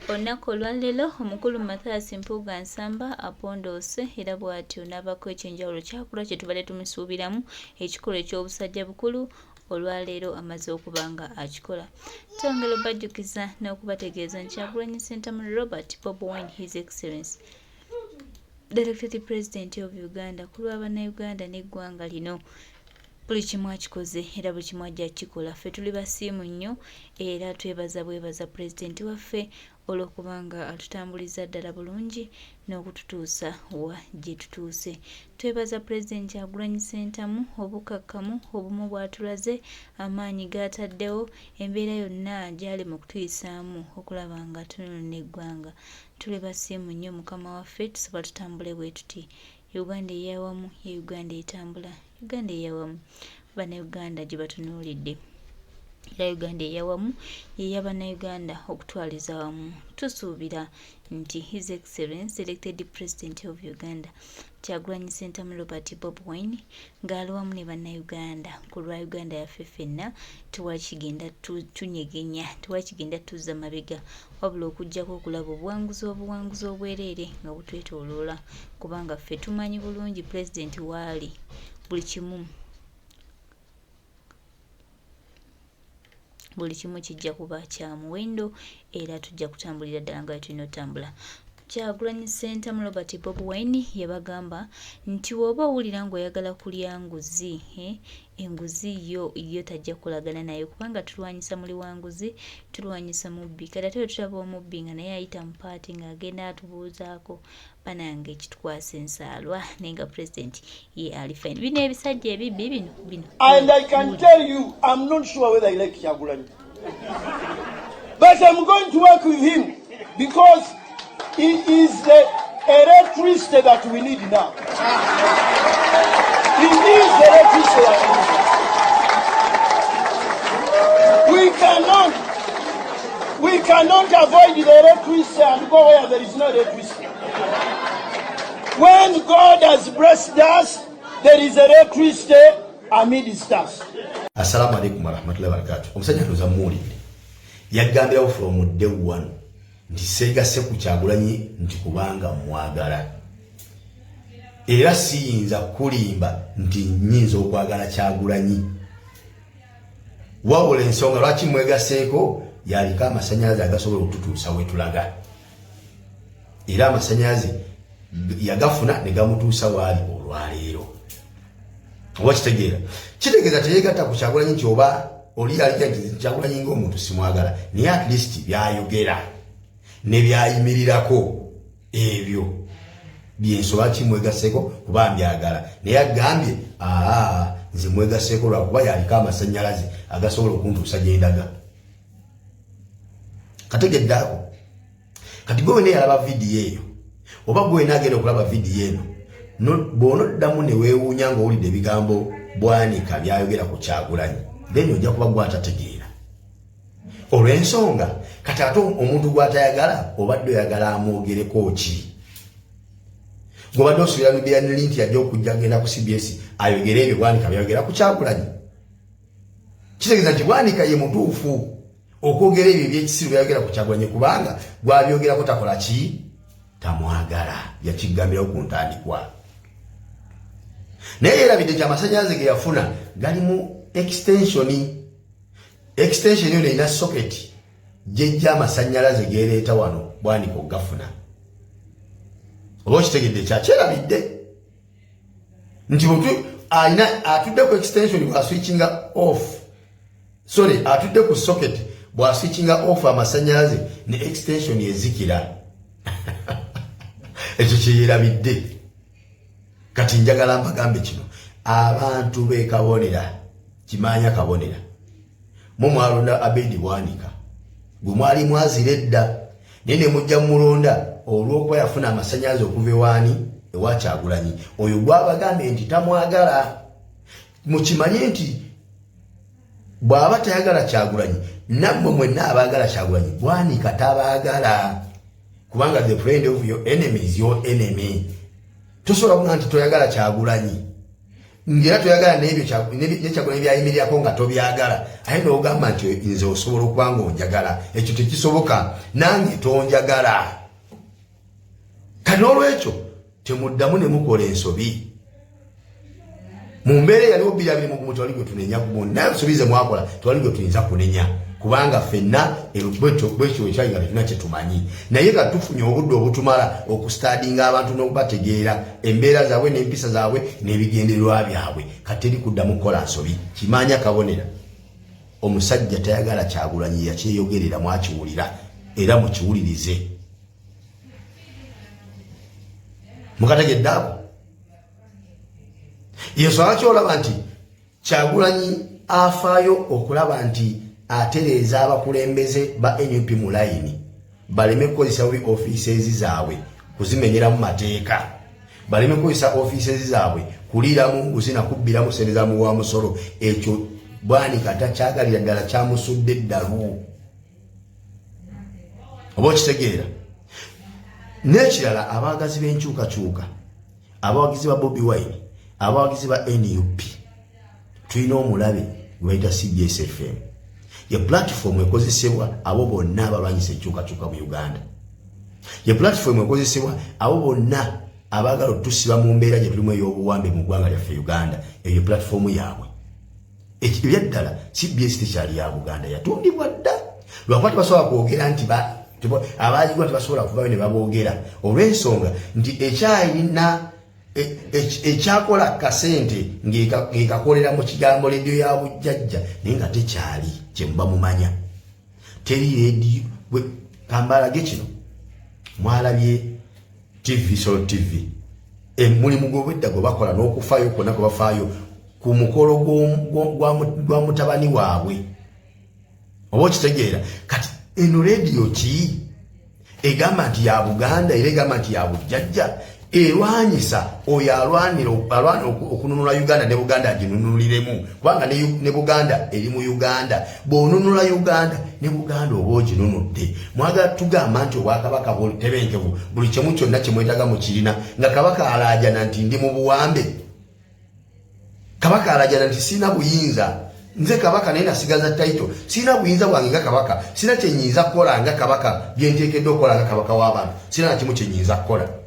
Olunaku olwaleero omukulu Mathias Mpuga apondoose era bw'atyo n'abaako ekyenjawulo kyakula kye tubadde tumusuubiramu ekikolwa eky'obusajja bukulu olwaleero amaze okuba nga akikola. Twongera obajjukiza n'okubategeeza nti Kyagulanyi Ssentamu Robert Bobi Wine, His Excellency the Elected President of Uganda, ku lwa bannayuganda n'eggwanga lino buli kimu akikoze era buli kimu ajja kikola. Ffe tuli basiimu nnyo era bwebaza pulezidenti waffe olw'okuba nga atutambuliza ddala bulungi n'okututuusa wa gye tutuuse. Twebaza pulezidenti Kyagulanyi Ssentamu obukakkamu obumu bw'atulaze, amaanyi g'ataddewo, embeera yonna gy'ali mu kutuyisaamu okulaba nga tununula eggwanga. Tuli basiimu nnyo mukama waffe, tusaba tutambule bwe tuti. Uganda eyawamu ye Uganda etambula. Uganda eyawamu bannayuganda gye batunuulidde. Era Uganda eyawamu ye y'abannayuganda okutwaliza wamu. Tusuubira nti His Excellency Elected President of Uganda Kyagulanyi Ssentamu Robert Bobi Wine ng'ali wamu ne bannayuganda ku lwa Uganda yaffe ffenna tewakigenda tunyegenya, tewakigenda tuzza mabega, wabula okuggyako okulaba obuwanguzi obwereere nga butwetooloola, kubanga ffe tumanyi bulungi pulezidenti waali buli kimu kijja kuba kya muwendo era tujja kutambulira ddala nga tulina otambula. Kyagulanyi Ssentamu Robert Bobi Wine yabagamba nti woba owulira ng'oyagala kulya nguzi, enguzi yo tajja kulagana nayo, kubanga tulwanyisa muli wa nguzi, tulwanyisa mubbi. Kati ate tulaba omubbi nga naye ayita mu paati ng'agenda atubuuzaako banange ekitukwasa ensaalwa naye nga pulezidenti ye ali fine. Bino ebisajja ebibbi bino. And I can tell you, I'm not sure whether I like Kyagulanyi. But I'm going to work with him because he is the electricity that we need now. He is the electricity that we need. We cannot avoid the electricity and go where there is no electricity. When God has blessed us, there is electricity amidst us. Assalamu alaikum warahmatullahi wabarakatuh. Omusajja ndoza muwulidde yagambirawo from day one nti seegase ku Kyagulanyi nti kubanga mwagala, era siyinza kulimba nti nnyinza okwagala Kyagulanyi. Wabula ensonga lwaki mwegaseeko yaliko amasannyalaze agasobola okututuusa we tulaga, era amasannyalaze yagafuna ne gamutuusa waali olwaleero. Oba kitegeeza teyeegatta ku Kyagulanyi nti oba oli alija nti Kyagulanyi ng'omuntu simwagala, naye at least byayogera ne byayimirirako ebyo byensoba kimwegaseeko kuba mbyagala, naye agambye nze mwegaseeko lwakuba yaliko amasannyalaze agasobola okuntuusa gye ndaga. Kategedde ako kati gwe wena yalaba vidiyo eyo oba gwe wena agenda okulaba vidiyo eno bw'onoddamu ne weewuunya ng'owulidde ebigambo Bwanika byayogera ku Kyagulanyi, then ojja kuba gwatategeera olw'ensonga kati ate omuntu gw'atayagala obadde oyagala amwogereko ki? Gw'obadde osuubira Media nti ajja okujja agenda ku CBS ayogere ebyo Bwanika byayogera ku Kyagulanyi. Kitegeeza nti Bwanika ye mutuufu okwogera ebyo ebyekisiru byayogera ku Kyagulanyi, kubanga gw'abyogerako takola ki? Tamwagala. Yakigambirawo ku ntandikwa. Naye yerabidde nti amasannyalaze ge yafuna gali mu extension yo erina socket gy'ejja amasannyalaze geereeta wano Bwanika okugafuna. Oba okitegedde kyakyerabidde nti atudde ku extension bw'aswitchinga off, atudde ku socket bw'aswitchinga off amasannyalaze ne extension ezikira. Ekyo kyeyerabidde. Kati njagala mbagambe kino, abantu b'e Kabonera, Kimaanya Kabonera, mwalonda Abedi Bwanika, gwe mwali mwazira edda naye ne mujja mulonda olw'okuba yafuna amasannyalaze okuva ewa Kyagulanyi. Oyo gw'abagambye nti tamwagala. Mukimanye nti bw'aba tayagala Kyagulanyi, nammwe mwenna abaagala Kyagulanyi Bwanika tabaagala, kubanga the friend of your enemy is your enemy. Tosobola kuŋŋamba nti toyagala Kyagulanyi ngera toyagala n'ebyo Kyagulanyi byayimirako nga tobyagala aye n'ogamba nti nze osobola okuba ng'onjagala ekyo tekisoboka nange tonjagala kati n'olwekyo temuddamu ne mukola ensobi mu mbeera yaliwo 2021 twali gwe tunenya bonna ensobi ze mwakola twali gwe tuyinza kunenya kubanga ffenna bwekyo ekyali nga tekina kye tumanyi naye nga tufunye obudde obutumala okustadinga abantu n'okubategeera embeera zaabwe n'empisa zaabwe n'ebigendererwa byabwe kati teri kuddamu kukola nsobi kimanya kabonera omusajja tayagala Kyagulanyi yakyeyogerera mwakiwulira era mukiwulirize mukategedde ako yesu akyolaba nti Kyagulanyi afaayo okulaba nti atereeza abakulembeze ba NUP mu layini baleme kukozesa offices zaabwe kuzimenyeramu mateeka baleme kukozesa offices zaabwe kuliiramu nguzi na kubbiramu sente za muwa musolo ekyo Bwanika takyagalira ddala kyamusudde eddalu oba okitegeera n'ekirala abaagazi b'enkyukakyuka abawagizi ba Bobi Wine abawagizi ba NUP tulina omulabe gwe bayita CBS FM ye platform ekozesebwa abo bonna abalwanyisa enkyukakyuka mu Uganda ye platform ekozesebwa abo bonna abaagala otusiba mu mbeera gye tulimu ey'obuwambe mu ggwanga lyaffe Uganda eyo platform yaabwe ebyaddala CBS tekyali ya Buganda yatundibwa dda lwakuba tebasobola kwogera nti abaagigwa tebasobola kuvayo ne baboogera olw'ensonga nti ekyalina ekyakola kasente ng'ekakolera mu kigambo leediyo ya bujjajja naye nga tekyali kyemuba mumanya teri leediyo kambalage kino mwalabye TV Sol TV mulimu gw'obwedda gwe bakola n'okufaayo kwonna kwe bafaayo ku mukolo gwa mutabani waabwe oba okitegeera kati eno leediyo ki egamba nti ya Buganda era egamba nti ya bujjajja erwanyisa oyo alwana okununula Uganda ne Buganda aginunuliremu kubanga ne Buganda eri mu Uganda bw'onunula Uganda ne Buganda oba oginunudde mwagala tugamba nti Obwakabaka tebenkevu buli kimu kyonna kimwetaga mu kirina nga Kabaka alaajana nti ndi mu buwambe Kabaka alaajana nti sina buyinza nze Kabaka naye nasigaza title sina buyinza bwange nga Kabaka sina kyenyinza kukola nga Kabaka byenteekeddwa okukola nga Kabaka w'abantu sina na kimu kyenyinza kukola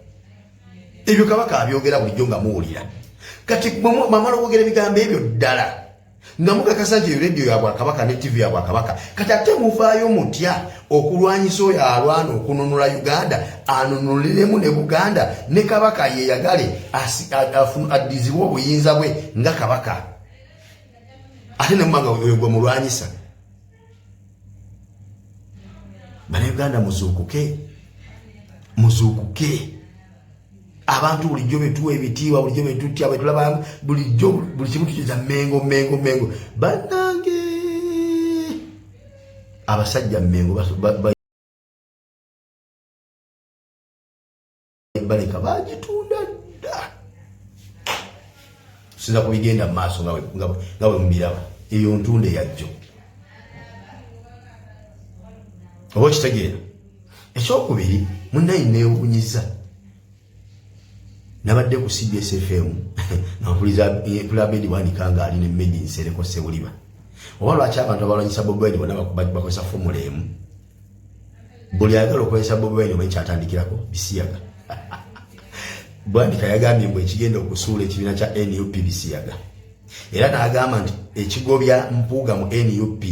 ebyo Kabaka abyogera bulijjo nga muwulira kati mamala okwogera ebigambo ebyo ddala nga mukakasa nti radio ya Bwakabaka ne TV ya Bwakabaka kati ate muvaayo mutya okulwanyisa oyo alwana okununula Uganda anunuliremu ne Buganda ne Kabaka yeyagale addizibwe obuyinza bwe nga Kabaka ate ne mumanga oyo gwe mulwanyisa bane Uganda muzuukuke abantu bulijjo betuwa ebitiibwa bulijjo betutya betulaba bulijjo buli kimu tukiza mengo bannange abasajja mengo baleka bagitunda dda sinza kubigenda mu maaso nga bwe mubiraba eyo ntunde yajjo oba okitegeera ekyokubiri munnayi neewunyiza nabadde ku CBS FM nampuliriza Pulabedi Bwanika nga ali ne Medi Nsereko Sewuliba oba lwaki abantu abalwanyisa Bobi Wine bonna bakozesa fomula emu buli ayagala okozesa Bobi Wine omanyi kyatandikirako Bisiyaga Bwanika yagambye mbu ekigenda okusuula ekibiina kya NUP Bisiyaga era n'agamba nti ekigobya Mpuga mu NUP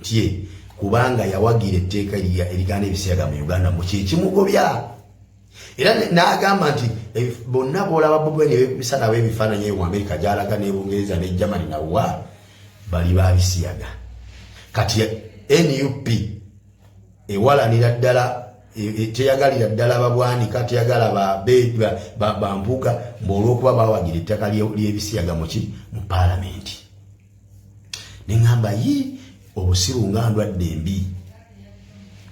nti kubanga yawagira etteeka erigana Ebisiyaga mu Uganda mu kyekimugobya era n'agamba nti bonna boolaba Bobi Wine bisana w'ebifaananyi mu Amerika gy'alaga ne Bungereza ne Germany nawa bali ba Bisiyaga kati NUP ewalanira ddala teyagalira ddala Babwanika teyagala ba Mpuga olw'okuba bawagira ettaka ly'Ebisiyaga mu paalamenti ne ngamba obusiru nga ndwadde embi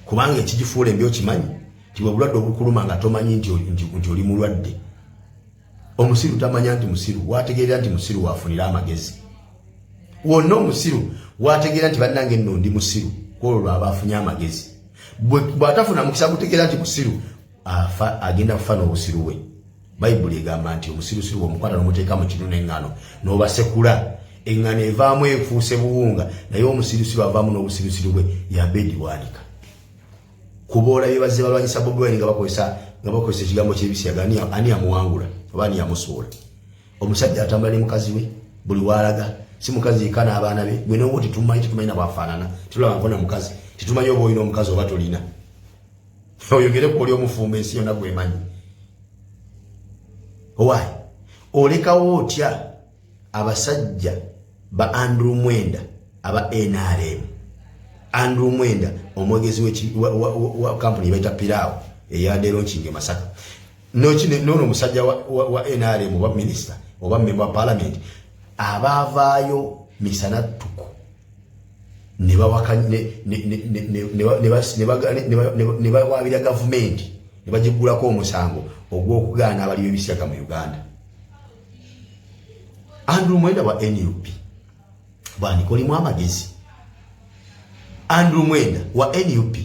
kubanga ekigifuula embi okimanyi tiwe bulwadde obukuluma nga tomanyi nti oli mulwadde omusiru tamanya nti musiru wategeera nti musiru wafunira amagezi wonna omusiru wategeera nti bannange nno ndi musiru kwolwo lwaba afunye amagezi bw'atafuna mukisa gutegeera nti musiru agenda kufa n'obusiru we Bayibuli egamba nti omusirusiru omukwata n'omuteeka mu kinu n'eŋŋano n'obasekula eŋŋano evaamu efuuse buwunga naye omusirusiru avaamu n'obusirusiru bwe yabedi bwanika kuboola bye bazze balwanyisa Bobi Wine nga bakozesa ekigambo ky'ebisiyaga ani yamuwangula oba ani yamusuula omusajja atambula ne mukazi we buli waalaga si mukazi yekka n'abaana be gwe n'obwo tetumanyi na bwafaanana tulaba nkona mukazi tetumanyi oba olina omukazi oba tolina oyogere ku oli omufumba ensi yonna gwemanyi owaayi olekawo otya abasajja ba Andrew Mwenda aba NRM Andrew Mwenda omwegezi wa company baita Pirao eyadde launching Masaka nono musajja wa NRM wa minister oba member wa parliament abavaayo misana tuko ne bawabira government ne bagigulako omusango ogw'okugaana abaliyo ebisiyaga mu Uganda. Andrew Mwenda wa NUP bwani kolimu amagezi. Andrew Mwenda wa NUP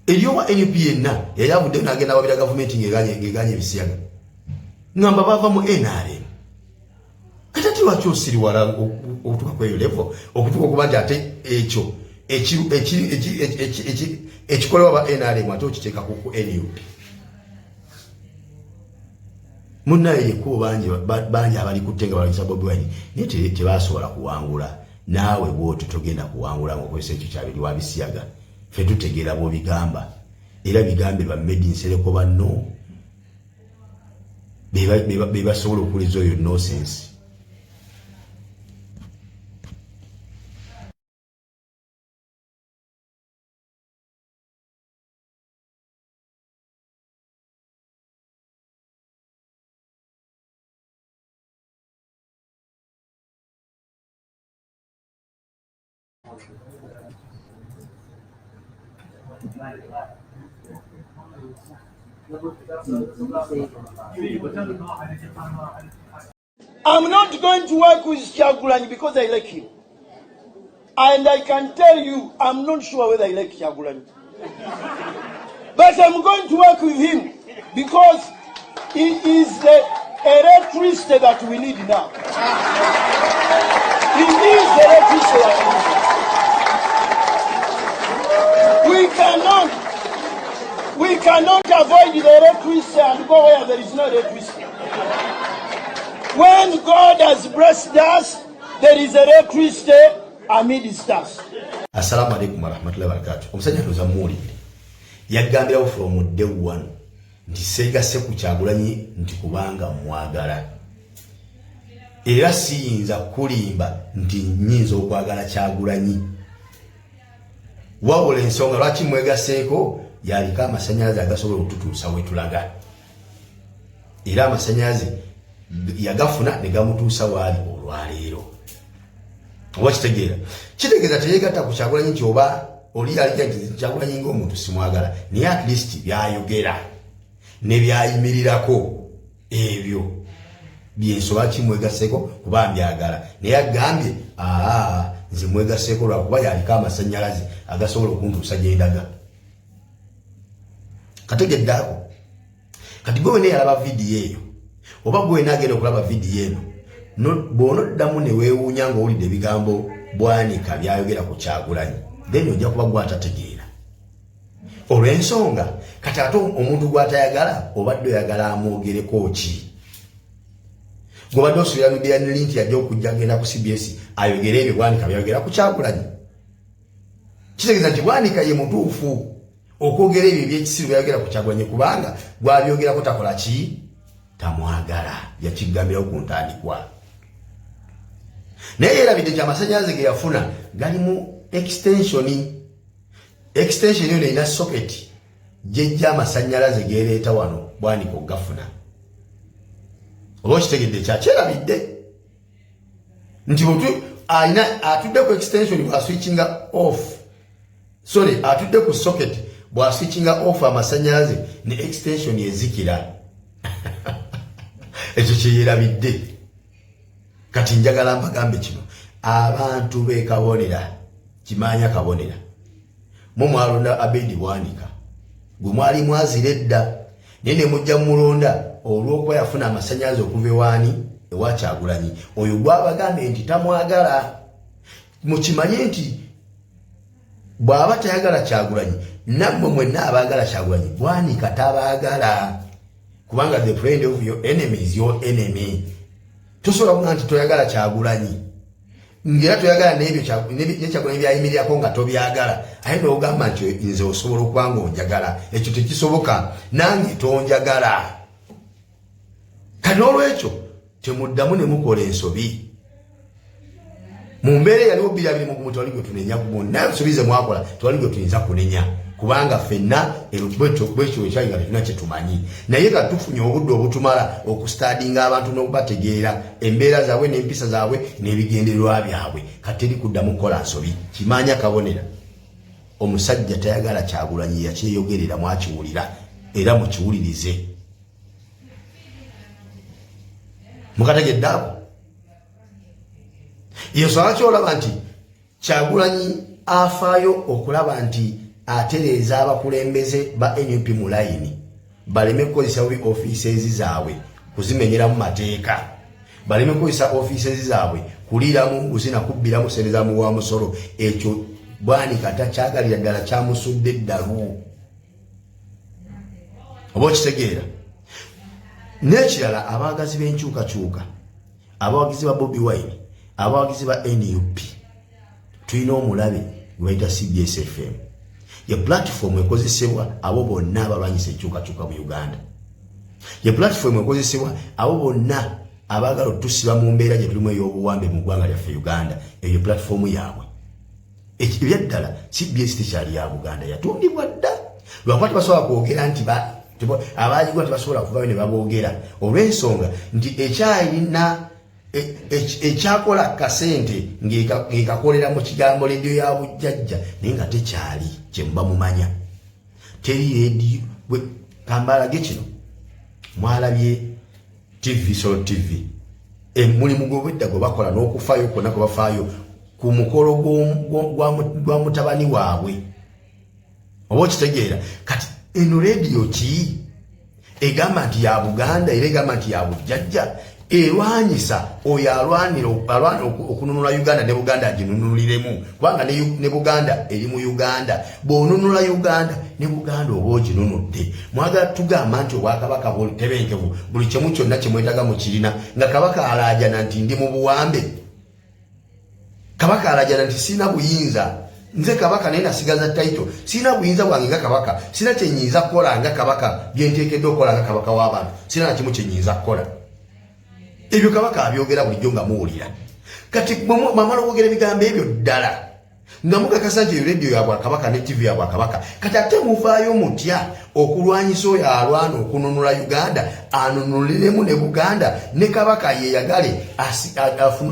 eriyo wa NUP yenna yayavudde n'agenda wabira government ng'eganye ebisiyaga ngamba bava mu NRM katati lwaki osiri wala okutuuka kweyo level okutuuka okuba nti ate ekyo ekikolebwa ba NRM ate okiteeka ku NUP munnaye yekkubo bangi abali kuttenga balwanyisa Bobi Wine naye tebasobola kuwangula naawe bw'otyo togenda kuwangula ng'okozesa ekyo kyabiri wa bisiyaga ffe tutegeera bw'obigamba era bigambirwa made in Sereko banno be basobola okuwuliza oyo nonsense. I'm not going to work with Kyagulanyi because I like him. And I can tell you, I'm not sure whether I like Kyagulanyi. But I'm going to work with him because he is the electricity that we need now. He is the electricity that we need. We cannot avoid the electricity and go where there is no electricity. When God has blessed us, there is electricity amidst us. Assalamu alaikum warahmatullahi wabarakatuh. Omusajja tuza muwulidde yagambirawo from day one nti seegase ku Kyagulanyi nti kubanga mwagala era siyinza kulimba nti nnyinza okwagala Kyagulanyi wabula ensonga lwaki mwegaseeko yaliko amasannyalaze agasobola okututuusa wetulaga era amasannyalaze yagafuna ne gamutuusa waali olwaleero oba kitegeeza teyeegatta ku Kyagulanyi nti oba oli yalija nti Kyagulanyi ng'omuntu simwagala naye at least byayogera ne byayimirirako ebyo byensoba kimwegaseeko kuba mbyagala naye agambye nze mwegaseeko lwakuba yaliko amasannyalaze agasobola okuntuusa gyendaga kategeddaako kati gwe wena yalaba vidiyo eyo oba gwe wena agenda okulaba vidiyo eno bw'onoddamu ne weewuunya ng'owulidde ebigambo Bwanika byayogera ku Kyagulanyi then ojja kuba gwatategeera olw'ensonga kati ate omuntu gw'atayagala obadde oyagala amwogereko ki gwobadde osuubira midiya nti ajja okujja agenda ku CBS ayogere ebyo Bwanika byayogera ku Kyagulanyi kitegeeza nti Bwanika ye mutuufu okwogera ebyo ebyekisiru byayogera ku Kyagulanyi kubanga gwabyogerako takola ki tamwagala yakigambirawo ku ntandikwa naye yerabidde nti amasannyalaze ge yafuna gali mu extension eyo erina socket gyejja amasannyalaze gereeta wano Bwanika ogafuna oba okitegedde kyakyerabidde nti atudde ku extension bw'aswitchinga off atudde ku socket bw'aswitchinga off amasannyalaze ne extension ezikira ekyo kyeyerabidde kati njagala mbagambe kino abantu beekabonera kimanya kabonera mu mwalonda Abedi Bwanika gwe mwali mwazira edda nene mujja mulonda olw'okuba yafuna amasannyalaze okuva ewaani ewa Kyagulanyi oyo gwabagambe nti tamwagala mukimanye nti bw'aba tayagala Kyagulanyi nammwe mwenna abaagala Kyagulanyi Bwanika tabaagala kubanga the friend of your enemy is your enemy tosobola kuga nti toyagala Kyagulanyi ngera toyagala n'ebyo Kyagulanyi byayimirirako nga tobyagala aye n'ogamba nti nze osobola okuba ng'onjagala ekyo tekisoboka nange tonjagala kati n'olwekyo temuddamu ne mukola ensobi mu mbeera yaliwo 2021 twali gwe tunenya bonna ensobi ze mwakola twali gwe tuyinza kunenya kubanga ffenna bwekyo ekyayiga tetuna kye tumanyi naye nga tufunye obudde obutumala okustadinga abantu n'okubategeera embeera zaabwe n'empisa zaabwe n'ebigendererwa byabwe kati teri kuddamu kukola nsobi kimanya kabonera omusajja tayagala Kyagulanyi yakyeyogerera mwakiwulira era mukiwulirize mukategedde ako yensonga kyolaba nti Kyagulanyi afaayo okulaba nti atereeza abakulembeze ba NUP mu layini baleme kukozesa bubi offices zaabwe kuzimenyeramu mateeka baleme kukozesa offices zaabwe kuliiramu nguzi na kubbiramu ssente za muwa musolo ekyo Bwanika takyagalira ddala kyamusudde eddalu oba okitegeera n'ekirala abaagazi b'enkyukakyuka abawagizi ba Bobi Wine abawagizi ba NUP tulina omulabe gwe bayita CBS FM ye platform ekozesebwa abo bonna abalwanyisa enkyukakyuka mu Uganda ye platform ekozesebwa abo bonna abaagala otusiba mu mbeera gye tulimu ey'obuwambe mu ggwanga lyaffe Uganda eyo platform yaabwe ebyaddala CBS tekyali ya Buganda yatundibwa dda lwakuba tebasobola kwogera nti abaagigwa tebasobola kuvayo ne baboogera olw'ensonga nti ekyalina ekyakola kasente ng'ekakolera mu kigambo leediyo ya bujjajja naye nga tekyali kye muba mumanya teri leediyo kambalage kino mwalabye TV Solo TV mulimu gw'obwedda gwe bakola n'okufaayo kwonna kwe bafaayo ku mukolo gwa mutabani waabwe oba okitegeera kati eno leediyo ki egamba nti ya Buganda era egamba nti ya bujjajja erwanyisa oyo alwanira okununula Uganda ne Buganda aginunuliremu kubanga ne Buganda eri mu Uganda bw'onunula Uganda ne Buganda oba oginunudde mwagala tugamba nti Obwakabaka tebenkevu buli kyemu kyonna kye mwetaga mu kirina nga Kabaka alaajana nti ndi mu buwambe Kabaka alaajana nti sina buyinza nze Kabaka naye nasigaza taito sina buyinza bwange nga Kabaka sina kye nnyinza kukola nga Kabaka bye nteekeddwa okukola nga Kabaka w'abantu sina na kimu kye nnyinza kukola ebyo Kabaka abyogera bulijjo nga muwulira kati mamala okwogera ebigambo ebyo ddala nga mukakasa nti leediyo ya Bwakabaka ne TV ya Bwakabaka kati ate muvaayo mutya okulwanyisa oyo alwana okununula Uganda anunuliremu ne Buganda ne Kabaka yeyagale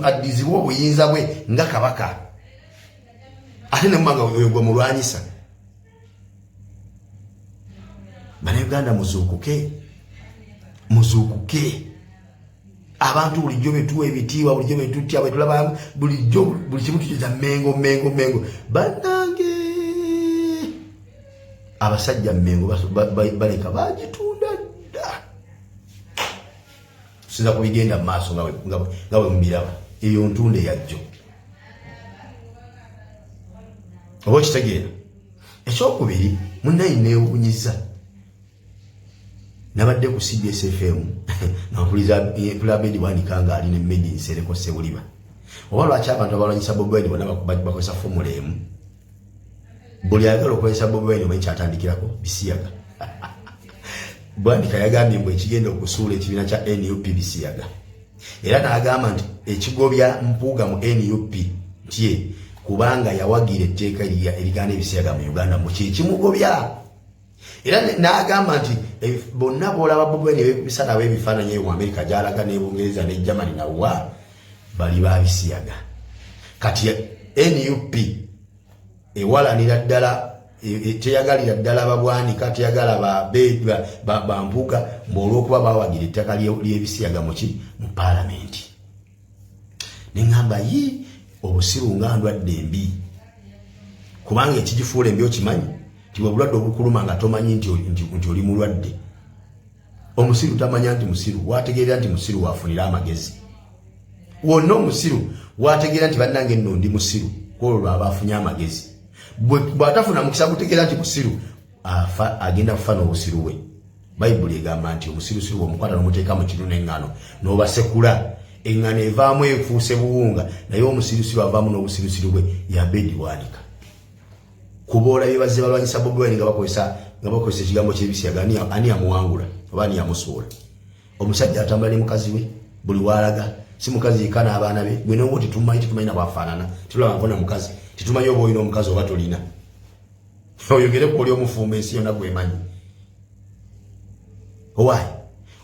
addizibwe obuyinza bwe nga Kabaka ate ne mumanga oyo gwe mulwanyisa Bannayuganda muzuukuke abantu bulijjo betuwa ebitiibwa bulijjo betutya bwetulaba bulijjo buli kimu tukiza mengo bannange abasajja mengo baleka bagitunda dda tusinza kubigenda mu maaso nga bwe mubiraba eyo ntunde yajjo oba okitegeera ekyokubiri munnayi neewuunyiza nabadde ku CBS FM nampulira Bedi Bwanika nga alina emmedi nsereko Sebuliba oba lwaki abantu abalwanyisa Bobi Wine bonna bakozesa fomula emu buli ayagala okukozesa Bobi Wine omanyi kyatandikirako Bisiyaga Bwanika yagambye mbu ekigenda okusuula ekibiina kya NUP Bisiyaga era n'agamba nti ekigobya Mpuga mu NUP nti kubanga yawagira etteeka erigaana Ebisiyaga mu Uganda mu kimugobya era n'agamba nti bonna boolaba Bobi Wine bebisa nabo ebifaananyi mu Amerika gy'alaga ne Bungereza ne Germany nawa bali ba Bisiyaga kati NUP ewalanira ddala teyagalira ddala Babwanika teyagala ba Mpuga olw'okuba bawagira ettaka ly'Ebisiyaga mu paalamenti neŋŋamba obusiru nga ndwadde embi kubanga ekigifuula embi okimanyi nti obulwadde obukuluma nga tomanyi nti oli mulwadde Omusiru tamanya nti musiru, wategeera nti musiru wafunira amagezi. Wonna omusiru wategeera nti bannange nno ndi musiru, kwolwo abafunye amagezi. Bw'atafuna mukisa gutegeera nti musiru, agenda kufa n'obusiru bwe. Bayibuli egamba nti omusirusiru omukwata n'omuteeka mu kinu n'eŋŋaano n'obasekula, eŋŋaano evaamu efuuse buwunga, naye omusirusiru avaamu n'obusirusiru bwe yabedi bwanika. Kuba olabye bazze balwanyisa Bobi Wine nga bakozesa ekigambo ky'ebisiyaga, ani yamuwangula oba ani yamusuula? Omusajja atambula ne mukazi we buli walaga, si mukazi yekka n'abaana be. Gwe n'oba tetumanyi na bwafaanana, tulaba nkona mukazi, tetumanyi oba olina omukazi oba tolina. Oyogere ku oli omufumba ensi yonna gwemanyi. Why?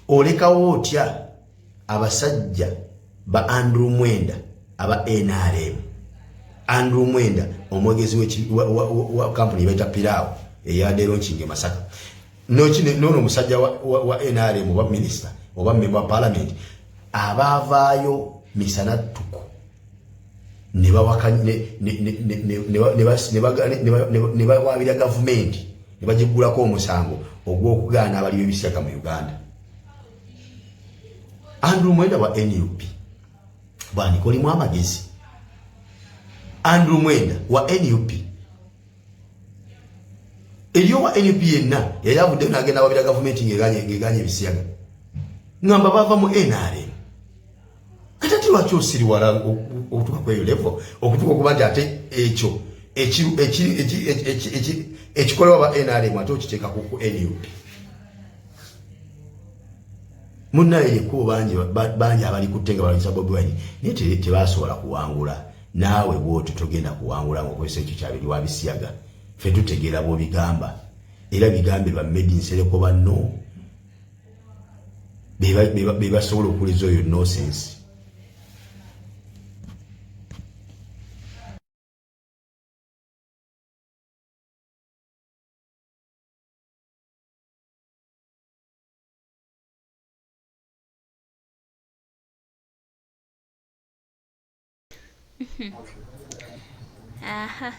Olekawo otya abasajja ba Andrew Mwenda aba NRM. Andrew Mwenda omwogezi wa company baita Pirao eyadde launching e Masaka. Nono musajja wa NRM oba minister oba member of parliament abavaayo misana tuko ne bawabira government ne bagigulako omusango ogw'okugaana abaliwo ebisiyaga mu Uganda. Andrew Mwenda wa NUP bwanika olimu amagezi. Andrew Mwenda wa NUP eriyo wa NUP yenna yali avudde n'agenda wabira gavumenti ng'eganye ebisiyaga ngamba bava mu NRM. Kati lwaki osiriwala okutuuka kweyo levo okutuuka okuba nti ate ekyo ekikolebwa ba NRM ate okiteeka ku NUP? Munnaye ekkubo bangi abali ku ttenga balwanyisa Bobi Wine naye tebasobola kuwangula. Naawe bw'otyo togenda kuwangula ng'okozesa ekyo kyabiri wa bisiyaga. Ffe tutegeera bw'obigamba era bigambirwa made in Sereko banno be basobola okuwuliza oyo nonsense. Aha.